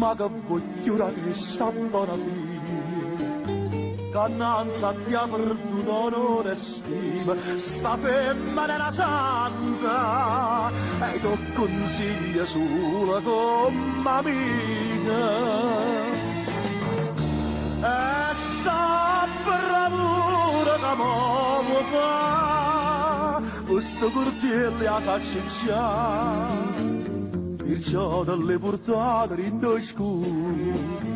ma che voglio che sta buona fine, cannanza ti ha perduto onore e stima, sta femmina era santa, e tu consiglia sola come amica. E sta bravura che muovo fa, questo cortiello a salsiccia, perciò dalle portate in due scuri,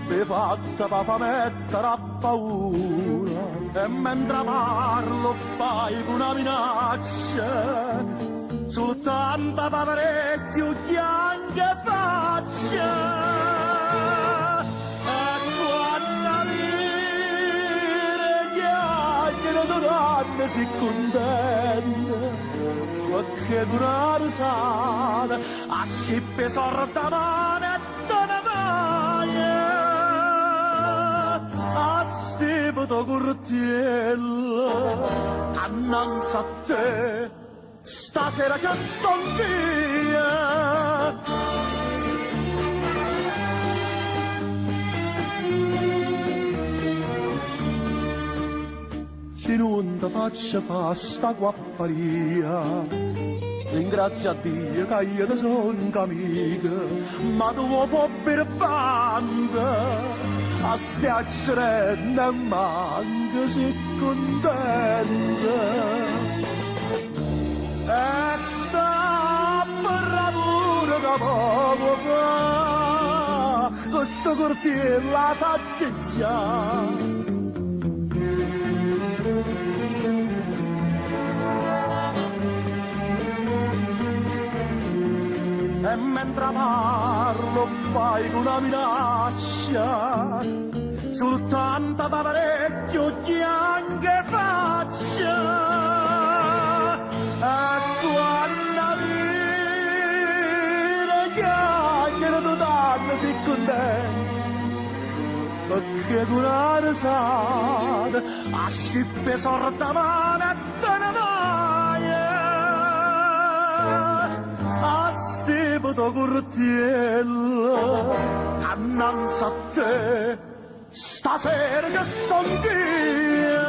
mi fatta pa mettere a paura, e mentre parlo fai una minaccia, soltanto parecchio chianche faccia. Donne si contenta, perché durare sana, a scippe sorda manetta ne vaia, a stipato cortiello, annanzi a te, stasera ci sto via. Se non ti faccia fa sta guapparia, ringrazia a Dio che io ti sono amica, ma tu vuoi fare per banda, a stiacere ne manca, sei contenta. E sta bravura che poco fa, questo cortiello la sazia già. E mentre parlo fai una minaccia, soltanto parecchio chianche faccia. E quando viene chiacchiere tu danno si contenta, perché durare sa, a scippe sorda manetta ne vaia, a stipato cortiello, annanzi a te, stasera ci sto in via.